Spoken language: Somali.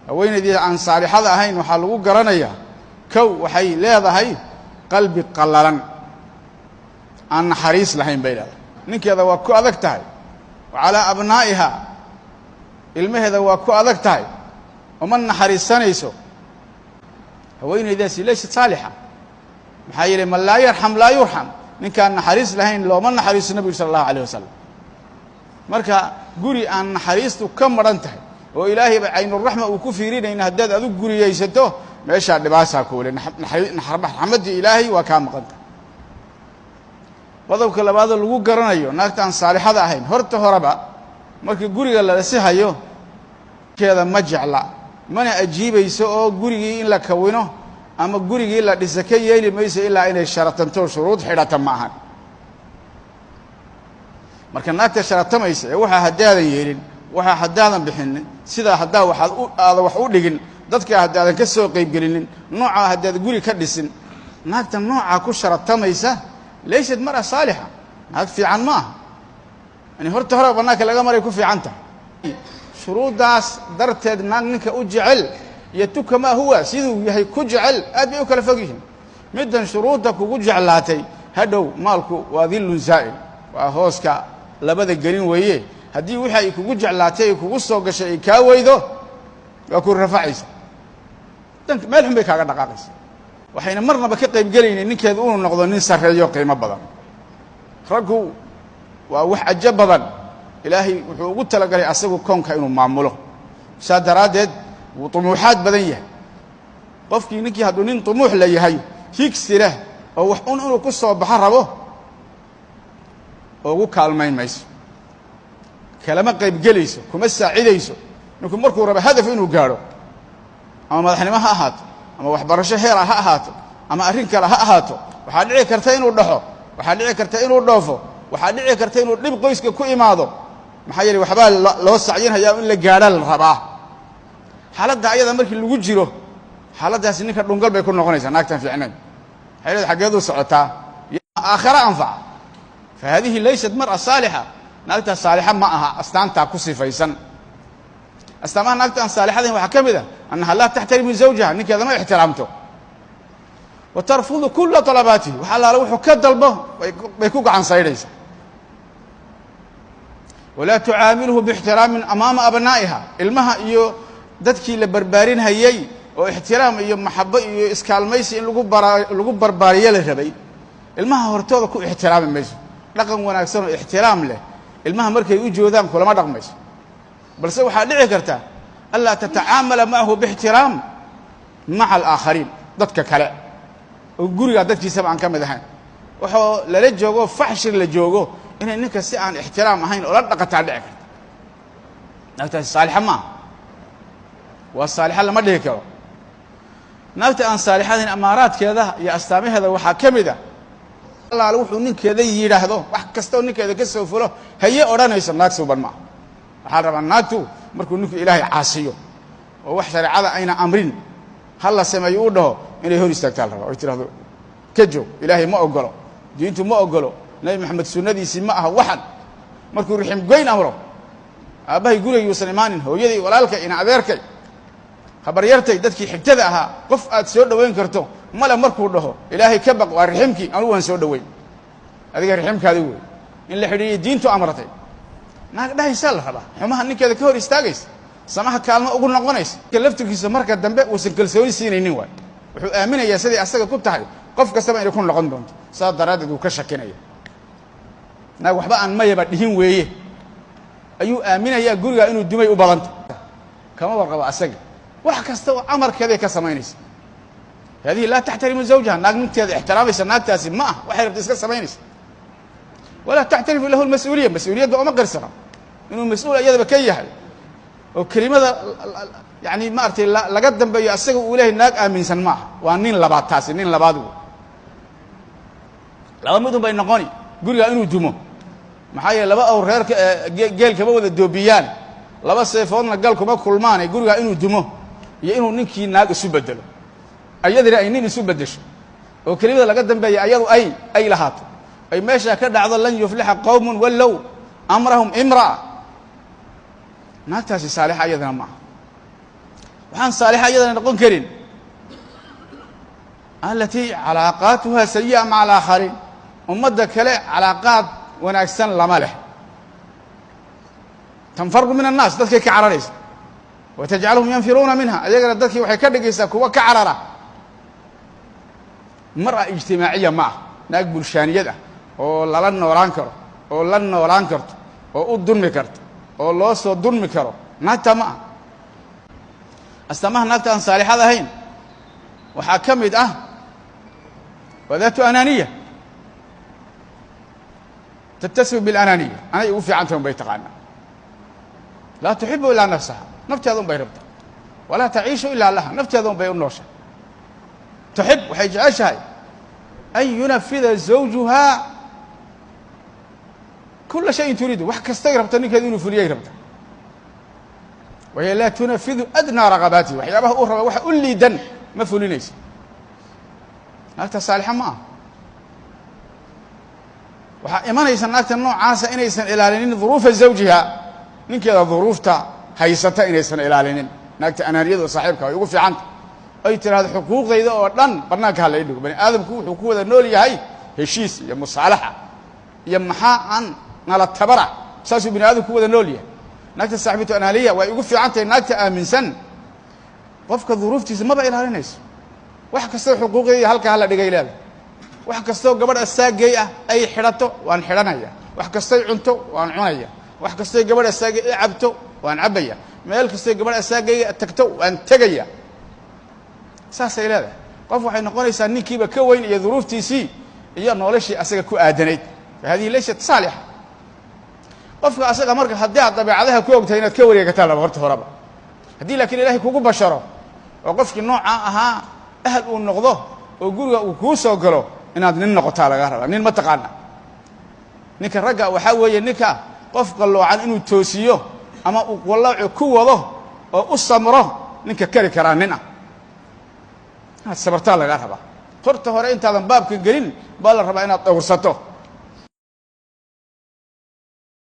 haweenaydii aan saalixada ahayn waxaa lagu garanayaa kow waxay leedahay qalbi qallalan aan naxariis lahayn bay leedahay ninkeeda waa ku adag tahay wacalaa abnaa'iha ilmaheeda waa ku adag tahay uma naxariisanayso haweenaydaasi laysat saalixa maxaa yeelay man laa yarxam laa yurxam ninkaan naxariis lahayn looma naxariiso nabigu sala allahu alayh wasalam marka guri aan naxariistu ka madhan tahay oo ilaahayba caynuraxma uu ku fiirinayna haddaad adu guriyaysato meeshaa dhibaasaa kuule raxmaddii ilaahay waa kaa maqan tahay qodobka labaadoo lagu garanayo naagta aan saalixada ahayn horta horeba marka guriga la dhasihayo keeda ma jecla mana ajiibayso oo gurigii in la kawino ama gurigii la dhisa ka yeeli mayso ilaa inay sharatanto shuruud xidhata ma ahan marka naagta sharatamaysa ee waxaa haddaadan yeelin waxaa haddaadan bixinin sidaa haddaa aada wax u dhigin dadkaa haddaadan ka soo qaybgelinin noocaa haddaad guri ka dhisin naagta noocaa ku sharatamaysa laysad mar'a saalixa naag fiican ma aha yani horta hore bannaanka laga maray ku fiican tahay shuruuddaas darteed naag ninka u jecel iyo tu kamaa huwa siduu yahay ku jecel aad bay u kala fog yihiin middan shuruudda kugu jeclaatay hadhow maalku waa dillun zaa'il waa hooska labada gelin weeye haddii wixii ay kugu jeclaatay ay kugu soo gashay ay kaa weydo waa ku rafacaysa danka meel xun bay kaaga dhaqaaqaysa waxayna marnaba ka qaybgelaynin ninkeedu inuu noqdo nin sarreeyo qiimo badan raggu waa wax cajo badan ilaahay wuxuu ugu talagalay asagu koonka inuu maamulo saa daraaddeed wuu tumuuxaad badan yahay qofkii ninkii hadduu nin tumuux la yahay higsi leh oo wax inuu ku soo baxo rabo ugu kaalmayn mayso kalama qaybgelayso kuma saacidayso ninku markuu rabo hadaf inuu gaadho ama madaxnimo ha ahaato ama waxbarasho heera ha ahaato ama arrin kale ha ahaato waxaa dhici karta inuu dhaxo waxaa dhici karta inuu dhoofo waxaa dhici karta inuu dhib qoyska ku imaado maxaa yeelay waxbaa loo sacyinhayaa in la gaadha la rabaa xaaladda ayada markii lagu jiro xaaladdaasi ninka dhungal bay ku noqonaysaa naagtan fiicnayn waxay leedahay xaggeeduu socotaa aakhira anfaca fa haadihi laysat mar'a saalixa naagtaa saalixa ma aha astaantaa ku sifaysan astaamaha naagta aan saalixadayn waxaa ka mid ah annaha laa taxtarimu zawjaha ninkeeda ma ixtiraamto wa tarfudu kula talabaatihi wax allaale wuxuu ka dalbo bay ku gacan saydhaysaa walaa tucaamiluhu biixtiraamin amaama abnaa'iha ilmaha iyo dadkii la barbaarinhayey oo ixtiraam iyo maxabo iyo iskaalmaysi in lagu barbaariyo la rabay ilmaha hortooda ku ixtiraami mayso dhaqan wanaagsan oo ixtiraam leh ilmaha markay u joodaan kulama dhaqmayso balse waxaa dhici karta anlaa tatacaamala macahu bixtiraam maca alaakhariin dadka kale oo gurigaa dadkiisaba aan ka mid ahayn waxoo lala joogo faxshir la joogo inay ninka si aan ixtiraam ahayn oo la dhaqataa dhici karta naagtaasi saalixa maaha waa saalixa lama dhihi karo naagta aan saalixadayn amaaraadkeeda iyo astaamaheeda waxaa ka mid ah allaale wuxuu ninkeeda yidhaahdo wax kastaoo ninkeeda ka soo fulo haye odhanayso naag suuban maaha waxaa la rabaa naagtu markuu ninku ilaahay caasiyo oo wax shareecada ayna amrin ha la sameeyo uu dhaho inay hor istaagtaa la rabaa oy tidhahdo ka joog ilaahay ma ogolo diintu ma ogolo nebi maxamed sunnadiisii ma aha waxan markuu rixim goyn amro aabbahay gurigayuusan imaanin hooyaday walaalkay ina adeerkay habaryartay dadkii xigtada ahaa qof aad soo dhowayn karto male markuu dhaho ilaahay ka baq waa riximkii anugu waan soo dhoweyn adiga riximkaadi wey in la xidhiiriyo diintu amratay naag dhahaysaa la rabaa xumaha ninkeeda ka hor istaagaysa samaha kaalmo ugu noqonaysa laftirkiisa marka dambe uusan kalsooni siinaynin waay wuxuu aaminayaa siday asaga ku tahay qof kastaba inay ku noqon doonto saas daraaddeed uu ka shakinaya naag waxba aan mayaba dhihin weeye ayuu aaminayaa gurigaa inuu dumay u badanta kama warqabo asaga wax kasta oo amarkeeday ka samaynaysa haadihi laa taxtarimu zawjaha naag ninteeda ixtiraamaysa naagtaasi ma ah waxay rabta iska samaynaysa walaa taxtarifu lahu lmas-uuliya mas-uuliyadda oma qirsana inuu mas-uul iyadaba ka yahay oo kelimada yani maaragtay laga dambeeyo asaga uu lehay naag aaminsan ma aha waa nin labaad taasi nin labaad wey laba midun bay noqoni gurigaa inuu dumo maxaa yeele laba awr reerka geel kama wada doobiyaan laba seefoodna gal kuma kulmaane gurigaa inuu dumo iyo inuu ninkii naag isu bedelo ayadina ay nin isu beddesho oo kelimada laga dambeeya ayadu ay lahaato ay meeshaa ka dhacdo lan yuflixa qowmun wallow amrahum imra'a naagtaasi saalixa iyadana ma aha waxaan saalixa iyadana noqon karin alatii calaaqaatuha sayi'a maca alaakhariin ummadda kale calaaqaad wanaagsan lama leh tanfaru min annaas dadkay ka cararaysa wa tajcaluhum yanfiruuna minha ayagana dadkii waxay ka dhigaysaa kuwa ka carara mar'a ijtimaaciya ma ah naag bulshaaniyad ah oo lala noolaan karo oo la noolaan karto oo u dulmi karto oo loo soo dulmi karo naagta ma ah astaamaha naagta aan saalixad ahayn waxaa ka mid ah wadaatu anaaniya tattasifu biاlanaaniya anay ugu fiican tahay un bay taqaanaa laa tuxibu ilaa nafsaha nafteeda un bay rabtaa walaa taciishu ilaa laha nafteeda un bay u nooshay tuxib waxay jeceshahay an yunafida zawjuhaa kula shayin turiidu wax kastay rabta ninkeedu inuu fuliyay rabta wahiya laa tunafidu adnaa ragabaatihi waxyaabaha uu raba waxa u liidan ma fulinaysa naagta saalixa ma ah waxaa imanaysa naagta noocaasa inaysan ilaalinin duruufa zawjiha ninkeeda duruufta haysata inaysan ilaalinin naagta anaaniyada oo saaxiibka way ugu fiicanta ay tiraahdo xuquuqdayda oo dhan bannaanka ha la idhigo bani aadamku wuxuu ku wada nool yahay heshiis iyo musaalaxa iyo maxaa aan nala tabara saasuu bani aadamku ku wada nool yahay naagta saaxibatu anaaniya way ugu fiican tahay naagta aaminsan qofka duruuftiisa maba ilaalinayso wax kastoo xuquuqdayda halkaa hala dhigay leedahay wax kastoo gabadh asaagay ah ay xidhato waan xidhanaya wax kastoy cunto waan cunaya wax kastoy gabadh asaagay ay cabto waan cabbaya meel kastoy gabadh asaagay tagto waan tegaya saasay leedahay qof waxay noqonaysaa ninkiiba ka weyn iyo duruuftiisii iyo noloshii asaga ku aadanayd fahadihi laysat saalixa qofka asaga marka haddii aad dabeecadaha ku ogtahay inaad ka wareegataa laba horta horaba haddii laakiin ilaahay kugu basharo oo qofkii noocaa ahaa ahal uu noqdo oo guriga uu kuu soo galo inaad nin noqotaa laga rabaa nin ma taqaana ninka ragga waxaa weeye ninka qof qalloocan inuu toosiyo ama uu qallooci ku wado oo u samro ninka kari karaa nin ah inaad sabartaa laga rabaa horta hore intaadan baabka gelin baa la rabaa inaad dhowrsato